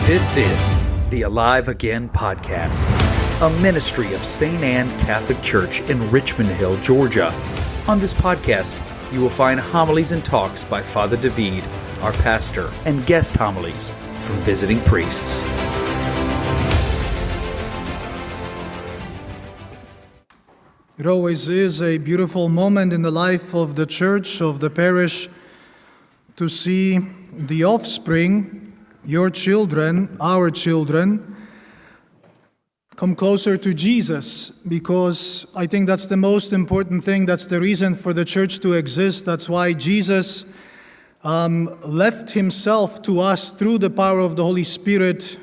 This is the Alive Again podcast, a ministry of St. Anne Catholic Church in Richmond Hill, Georgia. On this podcast, you will find homilies and talks by Father Dawid, our pastor, and guest homilies from visiting priests. It always is a beautiful moment in the life of the church, of the parish, to see the offspring, your children, our children, come closer to Jesus, because I think that's the most important thing. That's the reason for the church to exist. That's why Jesus left himself to us through the power of the Holy Spirit,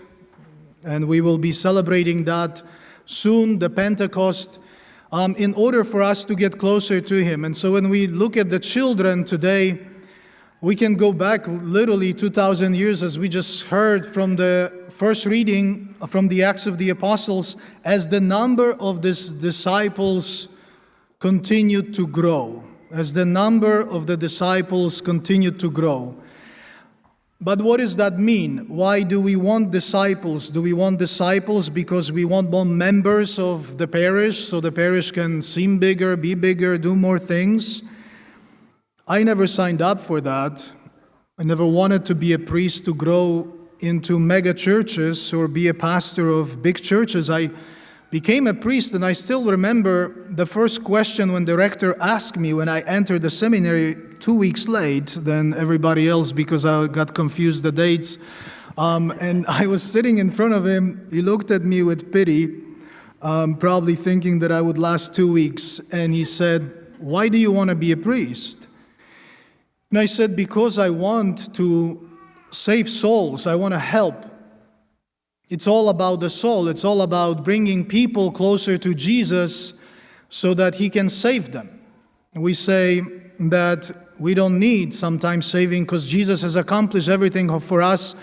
and we will be celebrating that soon, the Pentecost, in order for us to get closer to him. And so when we look at the children today, we can go back literally 2,000 years, as we just heard from the first reading from the Acts of the Apostles, as the number of these disciples continued to grow, as the number of the disciples continued to grow. But what does that mean? Why do we want disciples? Do we want disciples because we want more members of the parish, so the parish can seem bigger, be bigger, do more things? I never signed up for that. I never wanted to be a priest to grow into mega churches or be a pastor of big churches. I became a priest, and I still remember the first question when the rector asked me when I entered the seminary 2 weeks late than everybody else because I got confused the dates. And I was sitting in front of him. He looked at me with pity, probably thinking that I would last 2 weeks. And he said, "Why do you want to be a priest?" And I said, "Because I want to save souls. I want to help. It's all about the soul. It's all about bringing people closer to Jesus so that he can save them." We say that we don't need sometimes saving because Jesus has accomplished everything for us.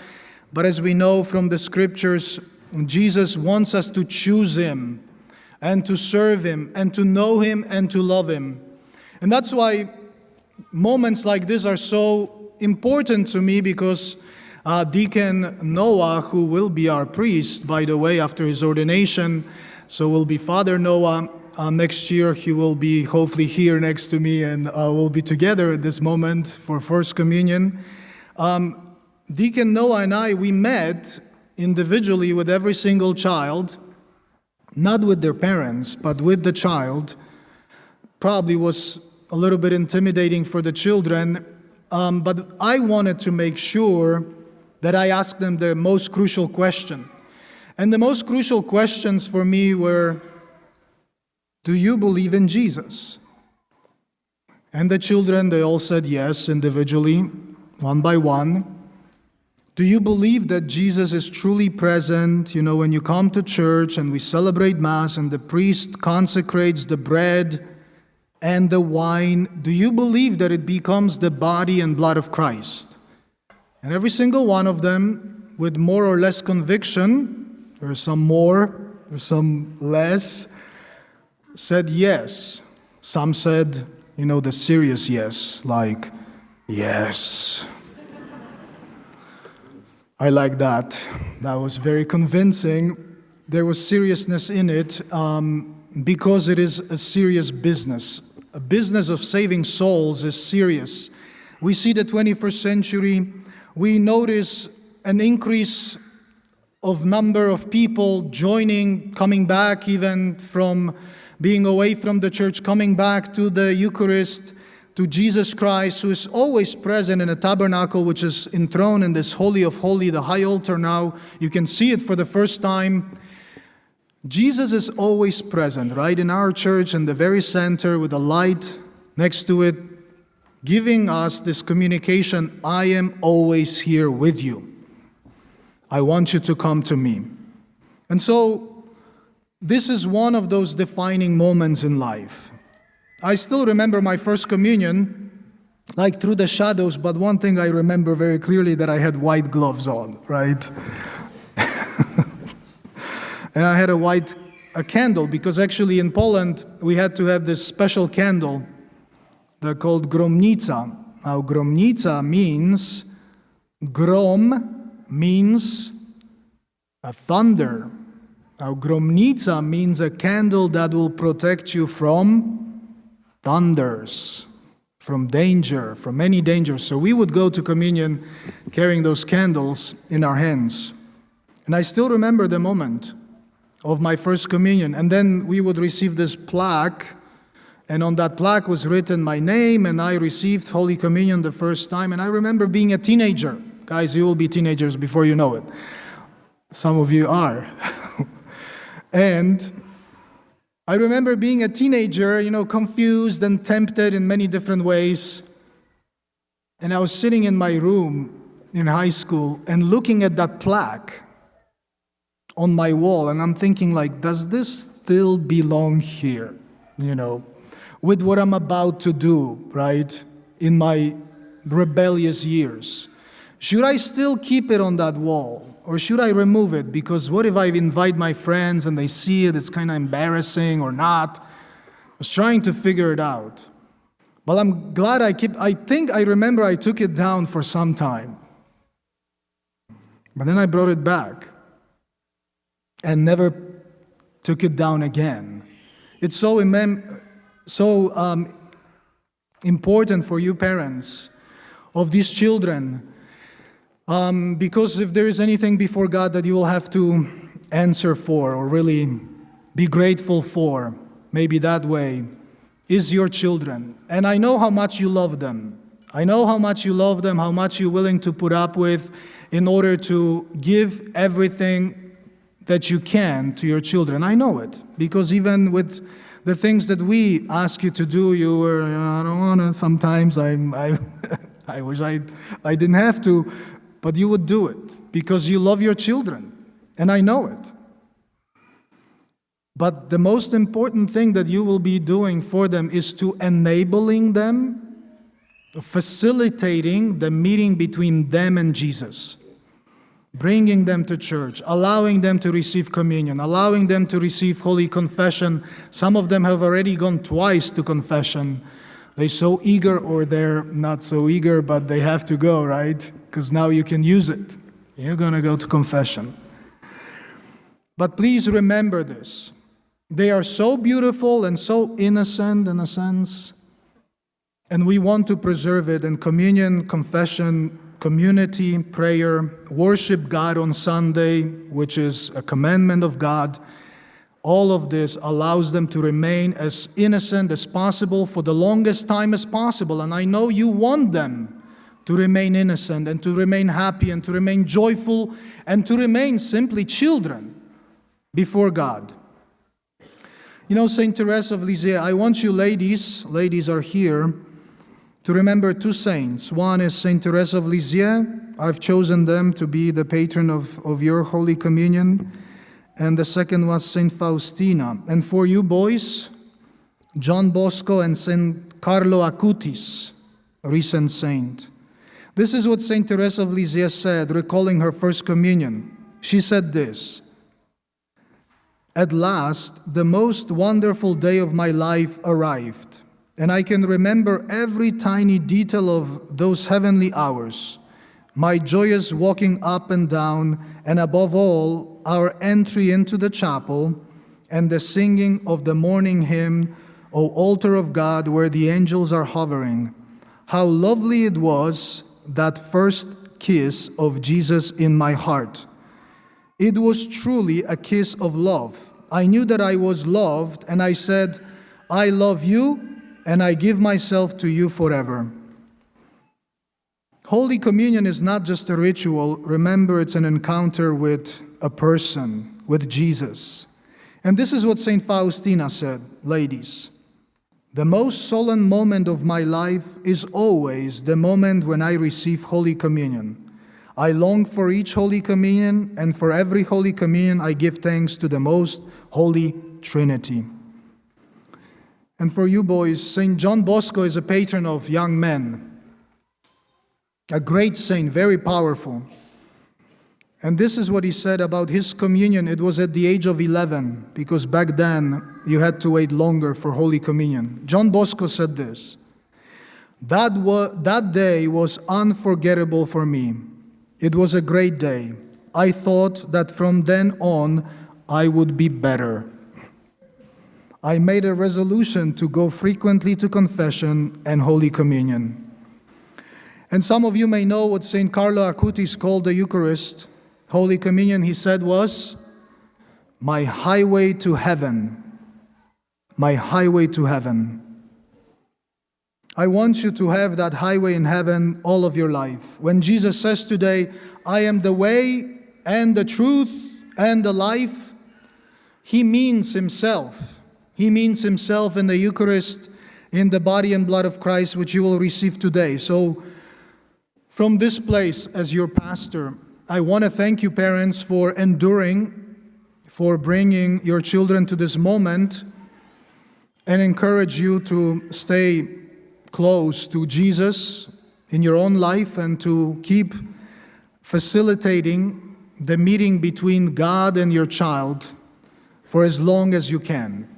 But as we know from the scriptures, Jesus wants us to choose him and to serve him and to know him and to love him. And that's why moments like this are so important to me, because Deacon Noah, who will be our priest, by the way, after his ordination, so will be Father Noah. Next year, he will be hopefully here next to me, and we'll be together at this moment for First Communion. Deacon Noah and I, we met individually with every single child, not with their parents, but with the child. Probably was a little bit intimidating for the children, but I wanted to make sure that I asked them the most crucial question. And the most crucial questions for me were, do you believe in Jesus? And the children, they all said yes, individually, one by one. Do you believe that Jesus is truly present? You know, when you come to church and we celebrate Mass and the priest consecrates the bread and the wine, do you believe that it becomes the body and blood of Christ? And every single one of them, with more or less conviction, or some more, or some less, said yes. Some said, the serious yes, like, yes. I like that. That was very convincing. There was seriousness in it, because it is a serious business. A business of saving souls is serious. We see the 21st century, we notice an increase of number of people joining, coming back even from being away from the church, coming back to the Eucharist, to Jesus Christ, who is always present in a tabernacle, which is enthroned in this Holy of Holies, the high altar now. You can see it for the first time. Jesus is always present, right, in our church, in the very center, with a light next to it, giving us this communication, I am always here with you. I want you to come to me. And so, this is one of those defining moments in life. I still remember my first communion, like through the shadows, but one thing I remember very clearly, that I had white gloves on, right? And I had a candle, because actually in Poland, we had to have this special candle. They're called gromnica. Now, gromnica means, grom means a thunder. Now, gromnica means a candle that will protect you from thunders, from danger, from any danger. So we would go to communion carrying those candles in our hands. And I still remember the moment of my first communion. And then we would receive this plaque, and on that plaque was written my name, and I received Holy Communion the first time. And I remember being a teenager. Guys, you will be teenagers before you know it. Some of you are. And I remember being a teenager, confused and tempted in many different ways. And I was sitting in my room in high school and looking at that plaque on my wall, and I'm thinking, does this still belong here? With what I'm about to do, right? In my rebellious years. Should I still keep it on that wall? Or should I remove it? Because what if I invite my friends and they see it, it's kind of embarrassing or not? I was trying to figure it out. But I'm glad I remember I took it down for some time. But then I brought it back and never took it down again. It's so important for you parents of these children, because if there is anything before God that you will have to answer for or really be grateful for, maybe that way, is your children. And I know how much you love them. I know how much you love them, how much you're willing to put up with in order to give everything that you can to your children. I know it, because even with the things that we ask you to do, you were, I don't want to, sometimes I wish I didn't have to, but you would do it because you love your children, and I know it. But the most important thing that you will be doing for them is to enabling them, facilitating the meeting between them and Jesus, bringing them to church, allowing them to receive communion, allowing them to receive Holy Confession. Some of them have already gone twice to confession. They're so eager, or they're not so eager, but they have to go, right? Because now you can use it. You're going to go to confession. But please remember this. They are so beautiful and so innocent in a sense, and we want to preserve it. And communion, confession, community, prayer, worship God on Sunday, which is a commandment of God, all of this allows them to remain as innocent as possible for the longest time as possible. And I know you want them to remain innocent and to remain happy and to remain joyful and to remain simply children before God. St. Teresa of Lisieux, I want you ladies are here, to remember two saints. One is St. Teresa of Lisieux. I've chosen them to be the patron of your Holy Communion. And the second was St. Faustina. And for you boys, John Bosco and St. Carlo Acutis, a recent saint. This is what St. Teresa of Lisieux said, recalling her first communion. She said this: "At last, the most wonderful day of my life arrived, and I can remember every tiny detail of those heavenly hours, my joyous walking up and down, and above all, our entry into the chapel and the singing of the morning hymn, O altar of God, where the angels are hovering. How lovely it was, that first kiss of Jesus in my heart. It was truly a kiss of love. I knew that I was loved, and I said, I love you, and I give myself to you forever." Holy Communion is not just a ritual. Remember, it's an encounter with a person, with Jesus. And this is what St. Faustina said, ladies: "The most solemn moment of my life is always the moment when I receive Holy Communion. I long for each Holy Communion, and for every Holy Communion I give thanks to the most Holy Trinity." And for you boys, St. John Bosco is a patron of young men. A great saint, very powerful. And this is what he said about his communion. It was at the age of 11, because back then you had to wait longer for Holy Communion. John Bosco said this: That day was unforgettable for me. It was a great day. I thought that from then on I would be better. I made a resolution to go frequently to confession and Holy Communion. And some of you may know what St. Carlo Acutis called the Eucharist. Holy Communion, he said, was my highway to heaven. My highway to heaven. I want you to have that highway in heaven all of your life. When Jesus says today, I am the way and the truth and the life, he means himself. He means himself in the Eucharist, in the body and blood of Christ, which you will receive today. So, from this place, as your pastor, I want to thank you, parents, for enduring, for bringing your children to this moment, and encourage you to stay close to Jesus in your own life and to keep facilitating the meeting between God and your child for as long as you can,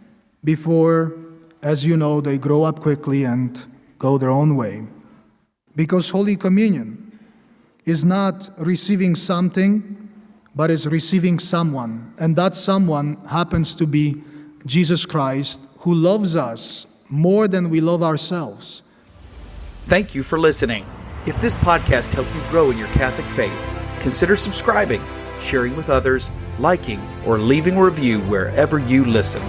before, as you know, they grow up quickly and go their own way. Because Holy Communion is not receiving something, but is receiving someone. And that someone happens to be Jesus Christ, who loves us more than we love ourselves. Thank you for listening. If this podcast helped you grow in your Catholic faith, consider subscribing, sharing with others, liking, or leaving a review wherever you listen.